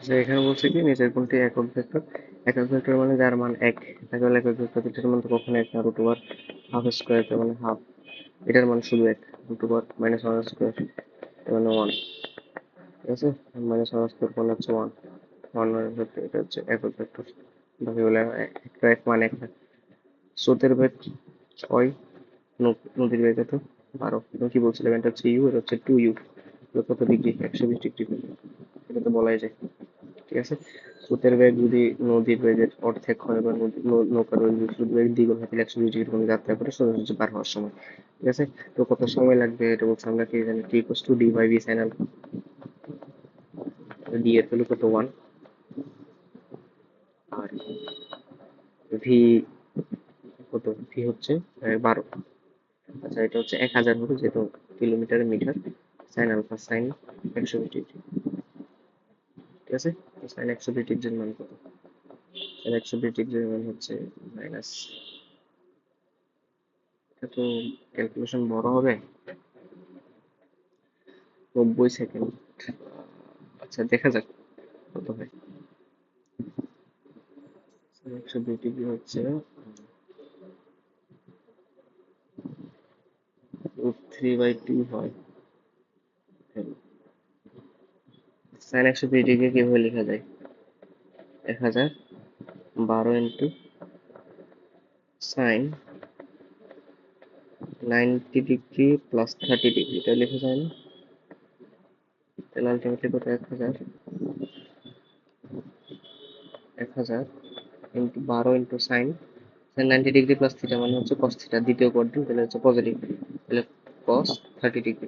যে এখানে বলছে কি নিচের কোনটি একক ভেক্টর মানে যার মান এক, তাকে বলে একক ভেক্টর। এটার মান তো কখনো এক না, রুট ওভার হাফ স্কোয়ার তার মানে হাফ, এটার মান শুধু এক, root over minus one square তার মানে ওয়ান। ঠিক আছে, মাইনাস ওয়ান স্কোয়ার মানে হচ্ছে ওয়ান, ওয়ান মানে ভেক্টর, এটা হচ্ছে একক ভেক্টর। বাকি বলে একটা এক মান এক না। স্রোতের বেগ ছয়, নদীর বেগ কত? 12। তুমি কি বলছিলে, এটা হচ্ছে ইউ, এটা হচ্ছে টু ইউ, কত ডিগ্রি? 120 ডিগ্রি। এটা তো বলাই যায়। ঠিক আছে, স্রোতের বেগ যদি নদীর বেগের অর্ধেক হয় বা নৌকার বেগ দ্বিগুণ হয় তাহলে 120 ডিগ্রি কোণে যাত্রা করে সোজাসুজি পার হওয়ার সময়। ঠিক আছে, তো কত সময় লাগবে এটা বলছে, আমরা কি জানি t equals to d by v sine alpha. D এর ভ্যালু কত? 1, আর ভি কত? ভি হচ্ছে 12। আচ্ছা, এটা হচ্ছে 1000 হবে যেহেতু kilometre metre, sine alpha sine 120 degree. ঠিক আছে, সাইন 120 ডিগ্রির মান কত? সাইন 120 ডিগ্রির মান হচ্ছে মাইনাস, এটা তো ক্যালকুলেশন বড় হবে, 90 সেকেন্ড। আচ্ছা দেখা যাক কত হয়। 120 ডিগ্রি হচ্ছে √3/2 হয়। সাইন 120 ডিগ্রি কিভাবে লেখা যায়? 1012 into sine 90 degree plus 30 degree, এটা লেখা যায় না? তাহলে আলটিমেটলি কত? 1000 into 12 into sine, sine 90 degree plus theta মানে হচ্ছে কস থিটা, দ্বিতীয় কোয়াড্রেন্ট, তাহলে হচ্ছে পজিটিভ, তাহলে কস 30 ডিগ্রি।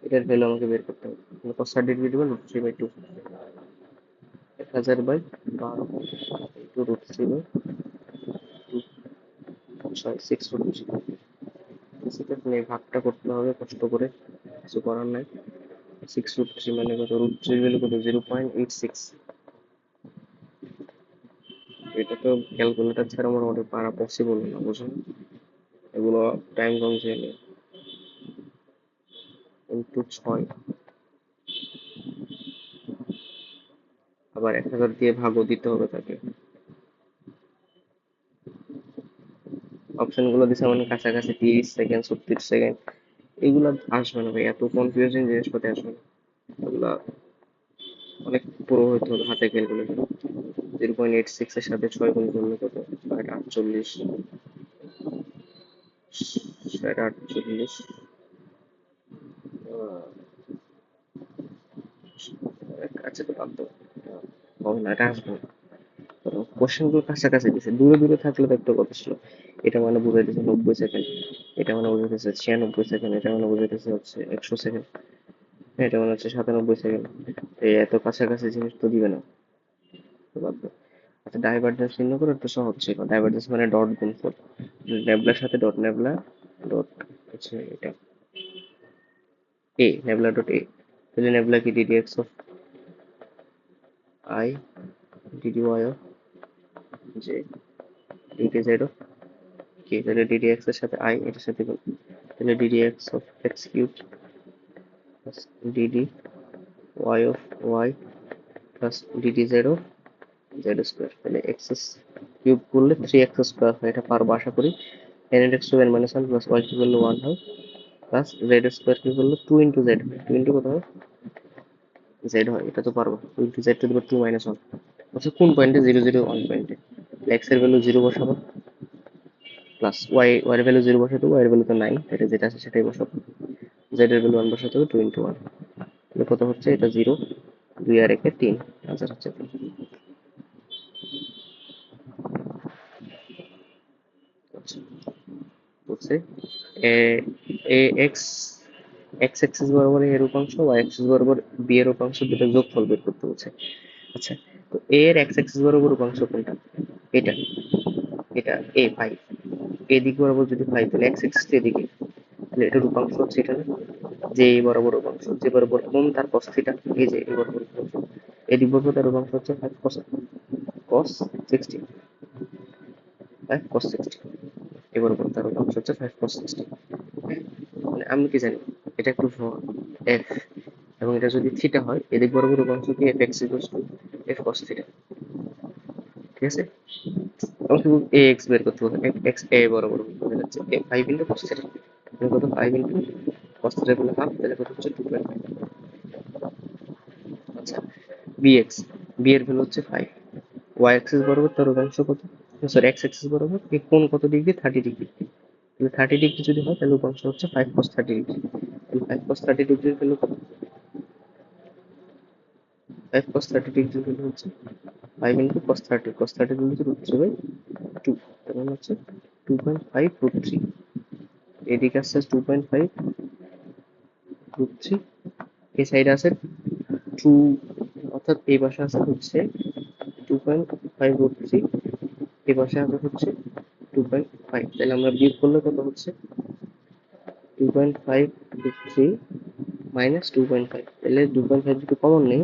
এটার ভ্যালু আমাকে বের করতে হবে। কস 30 ডিগ্রি দেবেন √3/2, 1000/12 ইন্টু √3/2, 6 √3। সেটা এই ভাগটা করতে হবে কষ্ট করে, কিছু করার নাই। 6 √3 মানে কত? √3 ভ্যালু কত? 0.86। এটা তো ক্যালকুলেটর ছাড়া মোটামুটি পারা পসিবল না, বুঝুন, এগুলো টাইম কনজিউমিং। ইন্টু 6, আবার 1000 দিয়ে ভাগও দিতে হবে তাকে। অপশন গুলো দিছে মানে কাছাকাছি 30 সেকেন্ড, 36 সেকেন্ড, এগুলো আসবে না ভাই, এত কনফিউজিং জিনিসপাতি আসবে না। এগুলা অনেক পুরো হইতে হবে হাতে ক্যালকুলেটর। 0.86 এর সাথে 6 গুণ করলে কত? 48, 48, আচ্ছা তো বাদ দাও, হবে না, এটা আসবে না। কোশ্চেন গুলো কাছাকাছি দিছে, দূরে দূরে থাকলে তো একটা কথা ছিল। এটা মানে বুঝাইতেছে 90 সেকেন্ড, এটা মানে বুঝাইতেছে 96 সেকেন্ড, এটা মানে বুঝাইতেছে হচ্ছে 100 সেকেন্ড, এটা মানে হচ্ছে 97 সেকেন্ড। এই এত কাছাকাছি জিনিস তো দিবে না, তো বাদ দাও। আচ্ছা, ডাইভারজেন্স চিহ্ন করে একটু সহজ ছিল। ডাইভারজেন্স মানে ডট গুণফল, নেবলার সাথে ডট, নেবলা ডট হচ্ছে এটা এ, নেবলা ডট এ, তাহলে নেবলা কি d d x of i, d d y of j, d d z of k, তাহলে ডিডি এক্স এর সাথে আই, এটার সাথে গুণ, তাহলে d d x of x cube plus d d y of y plus d d z of z square, তাহলে x cube করলে 3x² হয়, এটা পারবো আশা করি। n x to n minus one plus y cube করলে 1 হয়, প্লাস জেড স্কোয়ার কিউব করলে 2 ইন্টু জেড, 2 ইন্টু কত হয়? জেড হয়, এটা তো পারবো। 2 into Z to the power 2 minus 1। আচ্ছা, কোন পয়েন্টে? 0, 0, 1 পয়েন্টে। এক্স এর ভ্যালু 0 বসাবো, প্লাস ওয়াই এর ভ্যালু 0 বসাতে, ওয়াই এর ভ্যালু তো নাই, এটা যেটা আছে সেটাই বসাবো। জেড এর ভ্যালু 1 বসাতে হবে, 2 ইন্টু 1, তাহলে কত হচ্ছে? এটা 0, 2 আর 1 3, আনসার হচ্ছে 3। আচ্ছা, বলছে এ এ এক্স, এক্স এক্সিস বরাবর এর উপাংশ, ওয়াই এক্সিস বরাবর বি এর উপাংশ, দুটো যোগফল বের করতে বলছে। আচ্ছা, তো এ এর এক্স এক্সিস বরাবর উপাংশ কোনটা? এটা, এটা এ ফাই, এদিক বরাবর যদি ফাই তাহলে এক্স এক্সিস এদিকে, তাহলে এটার উপাংশ হচ্ছে এটা না, যে এই বরাবর উপাংশ, যে বরাবর কোন তার cos থিটা, এই যে এই বরাবর উপাংশ, এদিক বরাবর তার উপাংশ হচ্ছে 5 cos 60, 5 cos 60, এ বরাবর তার উপাংশ হচ্ছে 5 cos 60। মানে আমি কি জানি, এটা একটু এফ, এবং এটা যদি থিটা হয়, এদিক বরাবর উপাংশ কি F x equals to F cos theta. ঠিক আছে, এবং শুধু এ এক্স বের করতে হবে, এফ এক্স এ বরাবর বোঝা যাচ্ছে এ ফাইভ ইন্টু কস থিটা, কত ফাইভ ইন্টু কস থিটা করলে হাফ, তাহলে কত হচ্ছে 2.5। আচ্ছা, বি এক্স, বি এর ভ্যালু হচ্ছে 5, ওয়াই অ্যাক্সিস বরাবর তার উপাংশ কত, সরি এক্স অ্যাক্সিস বরাবর এই কোণ কত ডিগ্রি, 30 ডিগ্রি। তাহলে 30 ডিগ্রি যদি হয় তাহলে উপাংশ হচ্ছে 5 cos 30 ডিগ্রি। তাহলে 5 cos 30 ডিগ্রির ভ্যালু কত, 5 cos 30 ডিগ্রির ভ্যালু হচ্ছে 5 × cos 30, cos 30 হচ্ছে √3/2, তার মানে হচ্ছে 2.5 √3। এদিকে আসছে 2.5 √3, এই সাইডে আছে 2, অর্থাৎ এই পাশে আছে হচ্ছে 2.5 √3, এই পাশে আছে হচ্ছে 2.5। তাহলে আমরা বিয়োগ করলে কত হচ্ছে 2.5 √3 মাইনাস 2.5, তাহলে 2.5 যদি কমন নেই,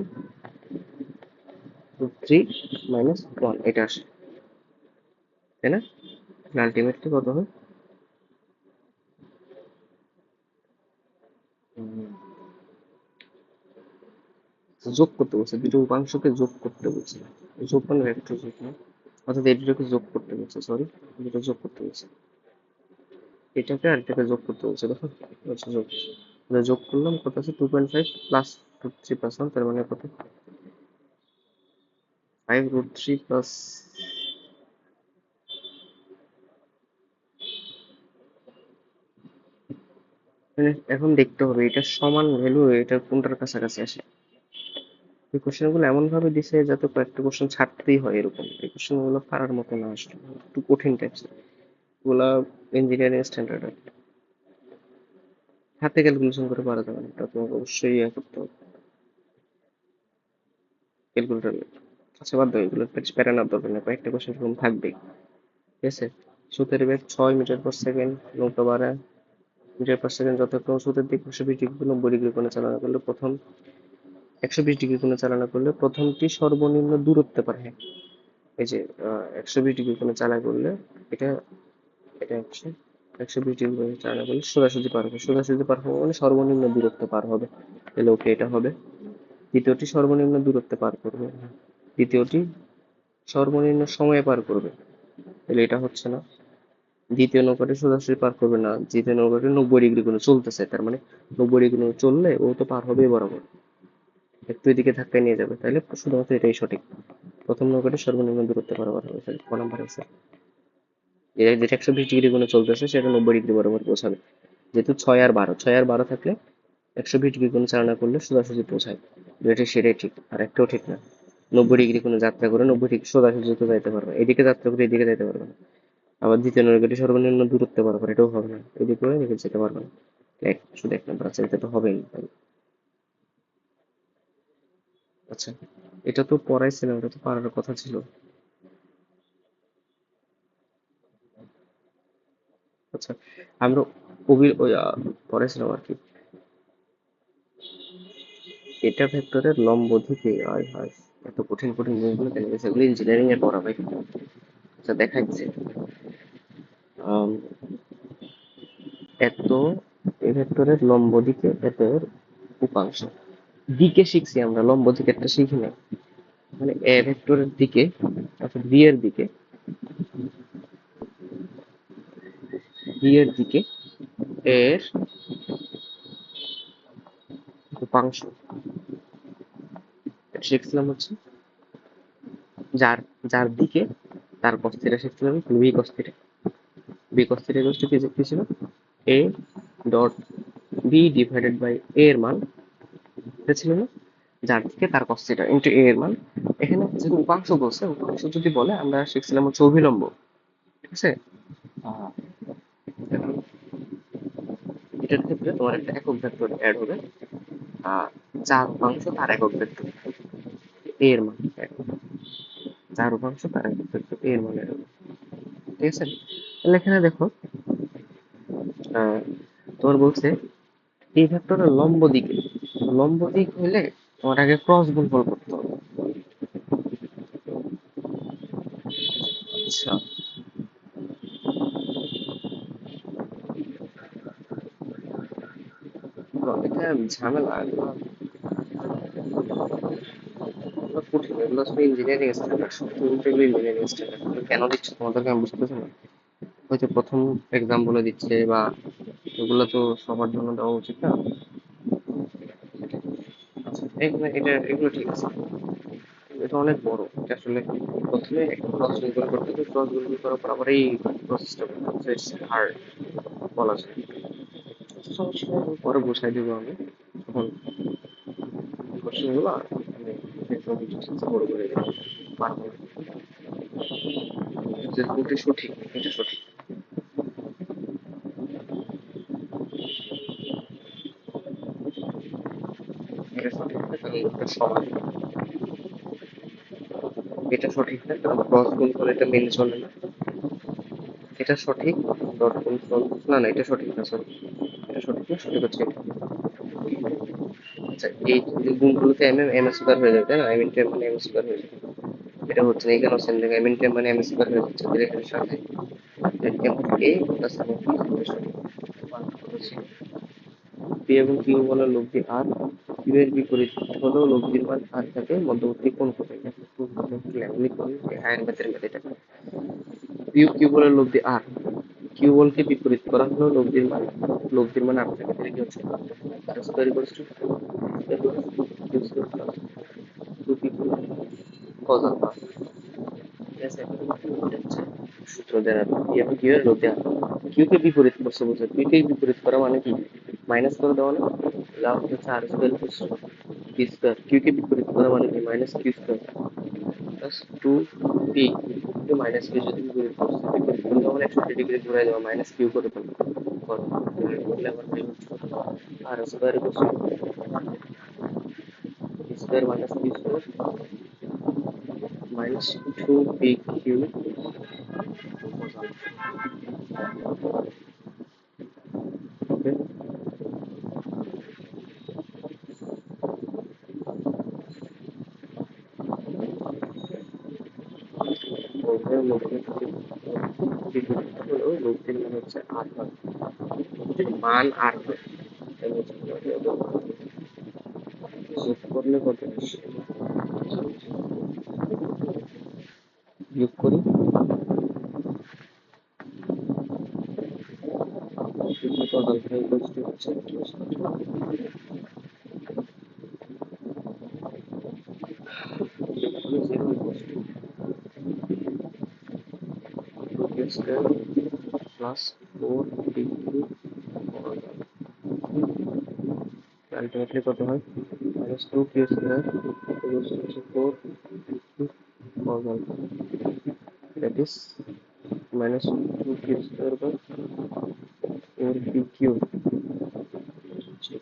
√3 মাইনাস 1 এটা আসে, তাই না? আলটিমেটলি কত হয়, যোগ করতে বলছে, দুটো উপাংশকে যোগ করতে বলছে, যোগ মানে ভেক্টর যোগ না, অর্থাৎ এই দুটোকে যোগ করতে বলছে, সরি দুটো যোগ করতে বলছে, এটাকে আর এটাকে যোগ করতে বলছে, দেখো হচ্ছে যোগ, যোগ করলাম কত আছে 2.5 প্লাস √3 প্লাস 1, তার মানে কত 5 √3 প্লাস, এখন দেখতে হবে এটা সমান ভ্যালু এটা কোনটার কাছাকাছি আসে। এই কোশ্চেন গুলো এমন ভাবে দিছে যাতে কয়েকটা কোশ্চেন ছাড়তেই হয়, এরকম এই কোশ্চেন গুলো পারার মতো না, আসলে একটু কঠিন টাইপস গুলা, ইঞ্জিনিয়ারিং স্ট্যান্ডার্ড হাতে ক্যালকুলেশন করে পারা যাবে না, এটা তোমাকে অবশ্যই ইয়ে করতে হবে ক্যালকুলেটর। আচ্ছা বাদ দাও, এগুলো প্যারা নেওয়ার দরকার নেই, কয়েকটা কোশ্চেন এরকম থাকবেই। ঠিক আছে, সুতের বেগ 6 মিটার/সেকেন্ড, নৌকা ভাড়া মিটার/সেকেন্ড যথাক্রমে সুতের দিক 120 ডিগ্রি 90 ডিগ্রি কোণে চালনা করলে প্রথম 120 ডিগ্রি কোণে চালনা করলে প্রথমটি সর্বনিম্ন দূরত্বে পার হয়। এই যে 120 ডিগ্রি কোণে চালনা করলে এটা, এটা হচ্ছে 120 ডিগ্রি কোণে চালনা করলে সোজাসুজি পার হবে, সোজাসুজি পার হবে মানে সর্বনিম্ন দূরত্ব পার হবে, তাহলে ওকে এটা হবে। দ্বিতীয়টি সর্বনিম্ন দূরত্বে পার করবে, দ্বিতীয়টি সর্বনিম্ন সময়ে পার করবে, তাহলে এটা হচ্ছে না। দ্বিতীয় নৌকাটি সোজাসুজি পার করবে না, দ্বিতীয় নৌকাটি 90 ডিগ্রি কোণে চলতেছে, তার মানে 90 ডিগ্রি কোণে চললে ও তো পার হবেই বরাবর, একটু এদিকে ধাক্কায় নিয়ে যাবে, তাহলে শুধুমাত্র এটাই সঠিক। প্রথম নৌকাটি সর্বনিম্ন দূরত্বে পারাপার হবে, তাহলে ক নাম্বার আছে, যেটা 120 ডিগ্রি কোণে চলতেছে সেটা 90 ডিগ্রি বরাবর পৌঁছাবে, যেহেতু 6 আর 12, 6 আর 12 থাকলে 120 ডিগ্রি কোণে চালনা করলে সোজাসুজি পৌঁছায়, যেটা সেটাই ঠিক, আর একটাও ঠিক না। 90 ডিগ্রি কোণে যাত্রা করে 90 ডিগ্রি সোজাসুজি তো যাইতে পারবে, এদিকে যাত্রা করে এদিকে যাইতে পারবে না। আবার দ্বিতীয় নৌকাটি সর্বনিম্ন দূরত্বে পারাপার, এটাও হবে না, এদিকে করে এদিকে যেতে পারবে না। শুধু 1 নাম্বার আছে, এটা তো হবেই না। আচ্ছা, এটা তো পড়াইছিলাম, এটা তো পারার কথা ছিল। আচ্ছা, আমরা পড়াইছিলাম আর কি, এটা ভেক্টরের লম্ব দিকে, আয় হায় এত কঠিন কঠিন জিনিসগুলো কেন গেছে, এগুলো ইঞ্জিনিয়ারিং এ পড়া ভাই। আচ্ছা দেখাচ্ছে, আম, এত এই ভেক্টরের লম্ব দিকে এত এর উপাংশ, দিকে শিখছি আমরা, লম্ব দিকে একটা শিখি না, মানে এ ভেক্টরের দিকে অর্থাৎ বি এর দিকে এর উপাংশ, এটা শিখছিলাম হচ্ছে যার যার দিকে তার cos থিটা শিখছিলাম, b cos theta, b cos theta equal to কি ছিল, a dot b divided by a এর মান, এটা ছিল না, যার দিকে তার cos থিটা ইনটু এ এর মান। এখানে যেহেতু উপাংশ বলছে, উপাংশ যদি বলে আমরা শিখছিলাম হচ্ছে অভিলম্ব। ঠিক আছে, এখন এটার ক্ষেত্রে তোমার একটা একক ভেক্টর অ্যাড হবে, আর যার উপাংশ তার একক ভেক্টর এ এর মান add হবে। যার উপাংশ তার একক ভেক্টর এ এর মান add হবে। ঠিক আছে, তাহলে এখানে দেখো আহ, তোমার বলছে এই ভেক্টরের লম্ব দিকে, লম্ব দিক হলে তোমার আগে ক্রস গুণফল করতে হবে। আচ্ছা, তো এটা ঝামেলা এগুলো, এগুলো কঠিন, এগুলো আসলে ইঞ্জিনিয়ারিং স্ট্যান্ডার্ড, এগুলো ইঞ্জিনিয়ারিং স্ট্যান্ডার্ড কেন দিচ্ছে তোমাদেরকে আমি বুঝতেছি না। হয়তো প্রথম এক্সাম বলে দিচ্ছে, বা এগুলো তো সবার জন্য দেওয়া উচিত না। আচ্ছা এখানে এটা এগুলো ঠিক আছে, এটা অনেক বড়, এটা আসলে প্রথমে একটা ক্রস গুগল করতে হবে, ক্রস গুগল করার পর আবার এই প্রসেসটা করতে হবে, ইটস হার্ড বলা যায়। সমস্যা নেই, আমি পরে বসাই দেবো আমি তখন কোশ্চেনগুলো আমি একদম ডিটেলসে বড় করে দেবো, পারবো। যে কোনটি সঠিক, এটা সঠিক, এটা সঠিক না, কারণ এটা সমান, এটা সঠিক না কারণ ক্রস গুণ করে এটা মেনে চলে না, এটা সঠিক, ডট গুণ না না এটা সঠিক না, সরি এটা সঠিক না, সঠিক হচ্ছে এটা। আচ্ছা এই গুণগুলোতে এম এম এম স্কোয়ার হয়ে যাবে তাই না, এম ইন্টু এম মানে এম স্কোয়ার হয়ে যাবে, এটা হচ্ছে না, এখানেও সেম জায়গায় এম ইন্টু এম মানে এম স্কোয়ার হয়ে যাচ্ছে, তাহলে এখানে সাথে M A plus M B সঠিক। পি এবং কিউ বলা লব্ধি আর, কিউ এর বিপরীত হলেও লব্ধির মান আর থাকে, মধ্যবর্তী কোণ কত, এটা একটু লেভেলি করি, হায়ার ম্যাথের ম্যাথ এটা। পিউ কিউ বলের লব্ধি আর, কিউ বলকে বিপরীত করা হলেও লব্ধির মান আর থাকে, তাহলে কি হচ্ছে R square equals to q square plus two p q cos alpha. ঠিক আছে, এটা হচ্ছে সূত্র দেওয়া, পি এবং কিউ এর লব্ধি আর, কিউ কে বিপরীত করছে বলছে, কিউ কে বিপরীত করা মানে কি, মাইনাস করে দেওয়া না, লাভ হচ্ছে R square plus p square, q কে বিপরীত করা মানে কি minus q square plus two p, minus q যদি বিপরীত করছে, বিপরীত করলে তখন 180 ডিগ্রি ঘুরে যাওয়া, মাইনাস কিউ করে ফেলবো, করো করলে আবার কি হচ্ছে R square plus p square minus q square minus two p q. Okay, বলতে লব্ধি বিপরীত হলেও লব্ধির মান হচ্ছে আর হয়, যদি মান আর হয় যোগ করলে কত আসে, যোগ করি কজ আলফা ইকুয়ালস টু হচ্ছে zero equals to two q square plus four p q ultimately কত হয় minus two q square equals to হচ্ছে four cos alpha, that is minus 2q square by 4pq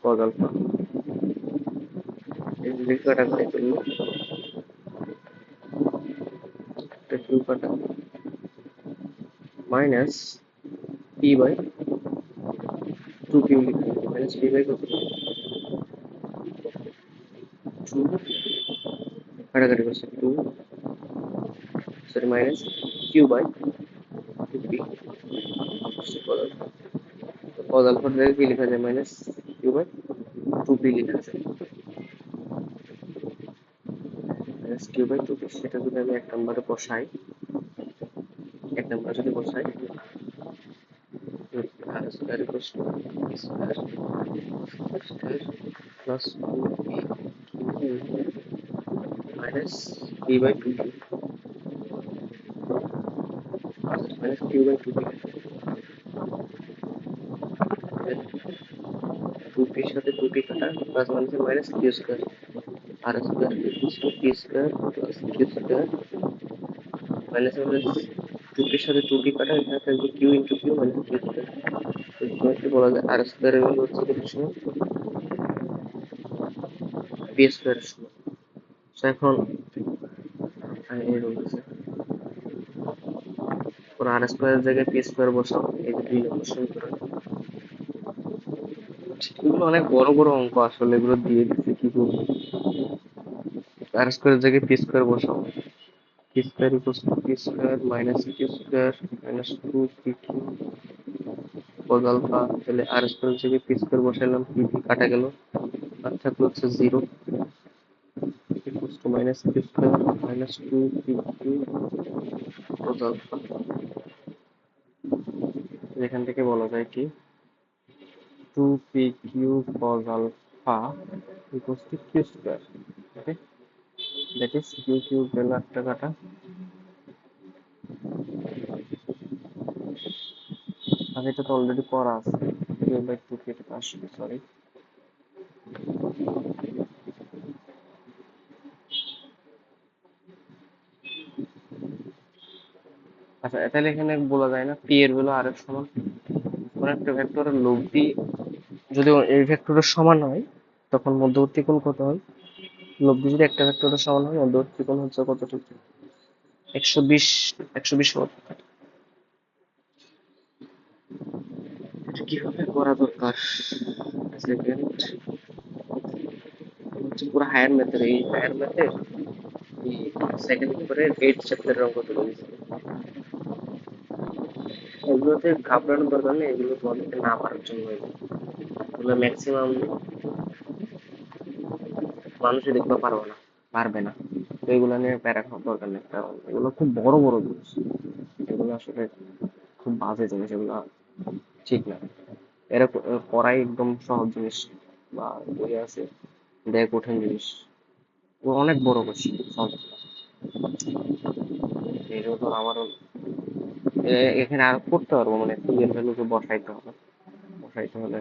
cos alpha। এগুলি কাটাকাটি করলে একটা q কাটা minus p by 2q লিখতে হবে, মাইনাস p বাই কত 2, কাটাকাটি করছে 2 sorry minus q by 2p cos alpha, cos alpha থেকে কি লেখা যায় মাইনাস q বাই 2p লেখা যায়, মাইনাস q বাই 2p, সেটা যদি আমি এক নম্বরে বসাই, এক নম্বরে যদি বসাই R square equals to square square plus 2p minus p by 2p minus q by 2p, 2p এর সাথে 2p কাটা plus minus minus q square R square equals to p square plus q square minus minus 2p এর সাথে 2p কাটা, এখানে থাকবে q into q minus q square, তো বলা যায় আর স্কয়ার এর ভ্যালু হচ্ছে কত সমান p স্কয়ার সমান। তো এখন আমি এই বলতেছি পুরো আর স্কয়ারের জায়গায় p স্কয়ার বসাও, এই যে 2 নম্বর সমীকরণ, এগুলো অনেক বড় বড় অঙ্ক আসলে, এগুলো দিয়ে দিচ্ছে কি করবো, আর স্কয়ারের জায়গায় পি স্কয়ার বসাও, p square equals to p square minus q square minus two p q cos alpha, তাহলে আর স্কয়ারের জায়গায় পি স্কয়ার বসাইলাম, পি পি কাটা গেল, আর থাকলো হচ্ছে zero equals to minus q square minus two p q cos alpha. এখান থেকে বলা যায় কি 2pq cos alpha equals to q square. Okay, that is q cube গেল একটা কাটা, আর এটা তো অলরেডি করা আছে, q বাই 2 কেটে আসবে, সরি। আচ্ছা, তাহলে এখানে বলা যায় না p এর ভ্যালু r এর সমান? কোন একটা ভেক্টরের লব্ধি যদি এই ভেক্টরের সমান হয় তখন মধ্যবর্তী কোণ কত হয়? লব্ধি যদি একটা ভেক্টরের সমান হয় মধ্যবর্তী কোণ হচ্ছে কতটুকু? 120, 120 ওয়াট। এটা কিভাবে করা দরকার? সেকেন্ড হচ্ছে পুরো হায়ার ম্যাথের, এই হায়ার ম্যাথের এই সেকেন্ড পেপারের 8 চ্যাপ্টারের অঙ্ক তুলে দিয়েছে। এগুলোতে ঘাবড়ানোর দরকার নেই, এগুলো তোমাদেরকে না পারার জন্য, এগুলো ম্যাক্সিমাম মানুষই দেখতে পারবে না, পারবে না। তো এগুলো নিয়ে প্যারা খাওয়ার দরকার নেই, কারণ এগুলো খুব বড় বড় জিনিস, এগুলো আসলে খুব বাজে জিনিস, এগুলো ঠিক না। এরা পড়াই একদম সহজ জিনিস, বা বই আছে দেখ কঠিন জিনিস, ও অনেক বড় কোশ্চেন সলভ। এই জন্য আমারও এখানে আর করতে পারবো, মানে পি এর ভ্যালুকে বসাইতে হবে, বসাইতে হলে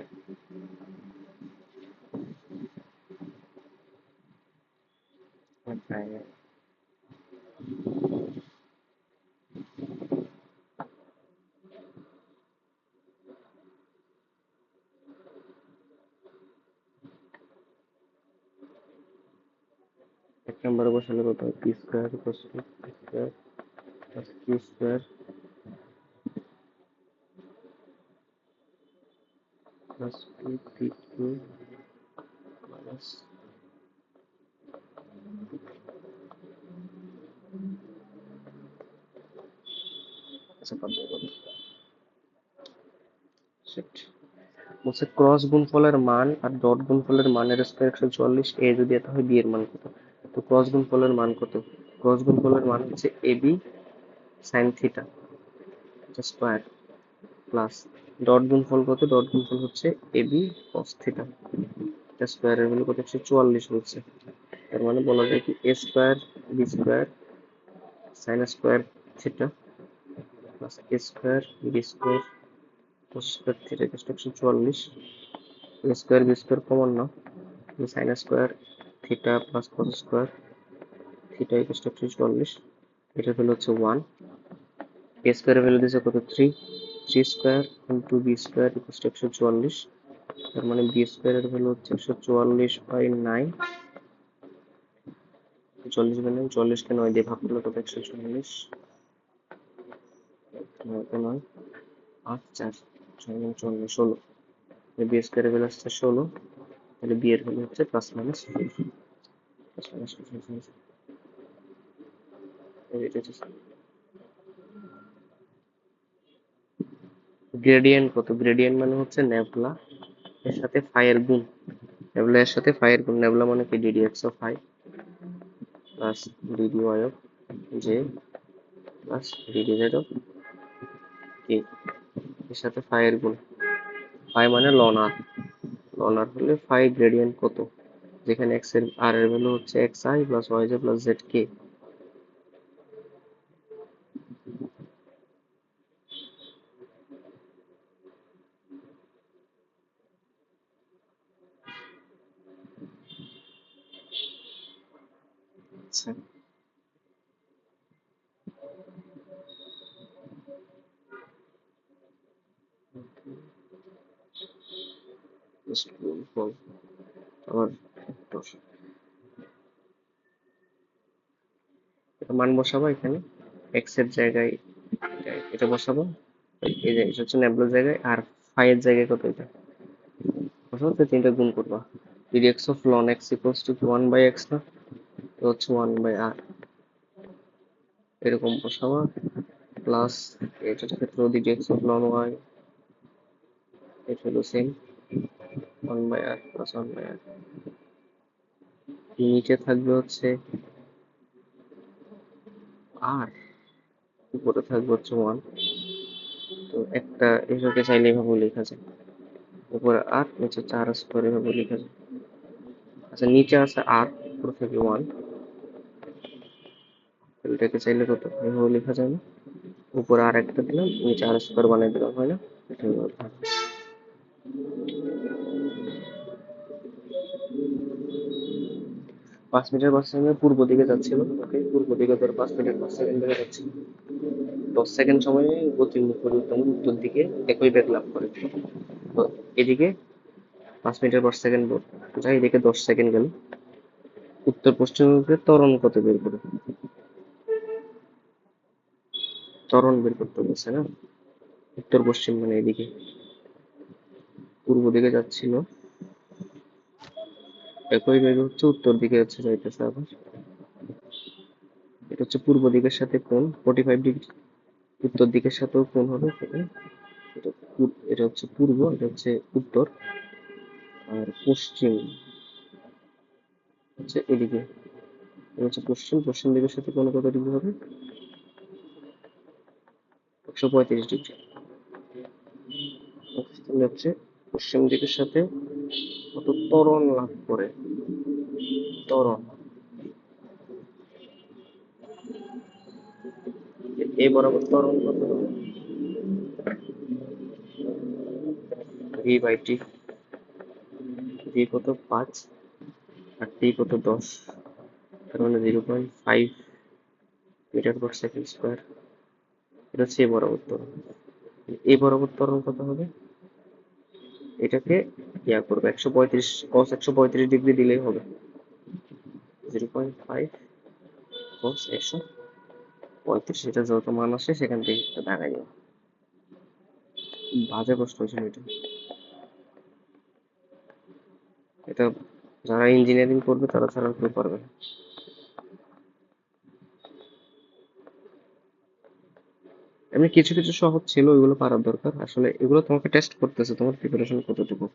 এক নম্বরে বসালে কত হয়? P square equals to p square plus q square plus two p q minus, আচ্ছা কত সেট বলছে ক্রস গুণফলের মান আর ডট গুণফলের মানের স্কোয়ার 144, এ যদি এত হয় বি এর মান কত? তো ক্রস গুণফলের মান কত? ক্রস গুণফলের মান হচ্ছে a b sine theta square plus dot গুণফল কত? ডট গুণফল হচ্ছে এ বি কস থিটা স্কোয়ারের ভ্যালু কত? 144 বলছে। তার মানে বলা যায় কি a square b square sine square theta plus a square b square cos square theta equal to 144। A square b square common now, sine square theta plus cos square theta equal to 144, এটার value হচ্ছে 1। এ স্কোয়ারের value দিয়েছে কত? 3, 3 square into b square equal to 144, তার মানে B স্কোয়ারের value হচ্ছে 144/9, 40/9, 40কে 9 দিয়ে ভাগ করলে কত? 144, 9, 8, 4, 6, 16, বি স্কোয়ারের ভ্যালু হচ্ছে 16, তাহলে বি এর ভ্যালু হচ্ছে প্লাস মাইনাস গ্রেডিয়েন্ট কত? গ্রেডিয়েন্ট মানে হচ্ছে নেবলা এর সাথে ফাই এর গুণ, নেবলা এর সাথে ফাই এর গুণ, নেবলা মানে কি d d x of phi plus d d y of j plus d d z of k, এর সাথে ফাই এর গুণ, ফাই মানে লন আর, লন আর হলে ফাই গ্রেডিয়েন্ট কত, যেখানে এক্স এর আর এর ভ্যালু হচ্ছে x i plus y j plus z k. আচ্ছা, আবার মান বসাবো এখানে, এক্স এর জায়গায় এটা বসাবো, এই যে এটা হচ্ছে নেবলার জায়গায়, আর ফাই এর জায়গায় কত? এটা বসাবো, তো তিনটা গুণ করবা, DD x of loan x equals to 1/x না, তো হচ্ছে 1/r, এরকম বসাবা প্লাস এটার ক্ষেত্রে d d x of ln y, এটা হলো সেম 1/r প্লাস 1/r, নিচে থাকবে হচ্ছে আর উপরে থাকবে হচ্ছে 1। তো একটা এভাবে চাইলে এভাবে লেখা যায়, উপরে আর নিচে 4 এভাবে লেখা যায়। আচ্ছা নিচে আছে আর, উপরে থাকবে 1, এটাকে চাইলে কত এভাবে লেখা যায় না? উপরে আর একটা দিলাম, নিচে আর বানিয়ে দিলাম, হয় না? এটা এভাবে থাকবে। 5 মিটার/সেকেন্ডে পূর্ব দিকে যাচ্ছিল, ওকে, পূর্ব দিকে ধর 5 মিটার/সেকেন্ড ধরে যাচ্ছিল। 10 সেকেন্ড সময়ে গতির পরিবর্তন উত্তর দিকে একই বেগ লাভ করে। তো এদিকে 5 মিটার/সেকেন্ড যাই, এদিকে 10 সেকেন্ড গেল, উত্তর পশ্চিম মুখে ত্বরণ কত বের করে, ত্বরণ বের করতে বলছে না? উত্তর পশ্চিম মানে এদিকে পূর্ব দিকে যাচ্ছিল, একই বেগে হচ্ছে উত্তর দিকে হচ্ছে যাইতেছে আবার। এটা হচ্ছে পূর্ব দিকের সাথে কোণ 45 ডিগ্রি, উত্তর দিকের সাথেও কোণ হবে এখানে। এটা হচ্ছে পূর্ব, এটা হচ্ছে উত্তর, আর পশ্চিম হচ্ছে এদিকে, এটা হচ্ছে পশ্চিম। পশ্চিম দিকের সাথে কোণ কত ডিগ্রি হবে? 135 ডিগ্রি। তাহলে হচ্ছে পশ্চিম দিকের সাথে কত ত্বরণ লাভ করে, ত্বরণ এই বরাবর ত্বরণ কত হবে? v/t, v কত 5 আর t কত 10, তার মানে 0.5 মিটার/সেকেন্ড স্কোয়ার। এটা হচ্ছে এই বরাবর ত্বরণ। এই বরাবর ত্বরণ কত হবে? এটাকে করবে 135, cos 135 ডিগ্রি দিলেই হবে। 0.5 cos 135, এটা যত মান আসে সেখান থেকে দাগাই যাবে। বাজে প্রশ্ন হয়েছে এটা। এটা যারা ইঞ্জিনিয়ারিং করবে তারা ছাড়া কেউ পারবে না। এমনি কিছু কিছু সহজ ছিল, ওইগুলো পারার দরকার। আসলে এগুলো তোমাকে টেস্ট করতেছে তোমার প্রিপারেশন কতটুকু।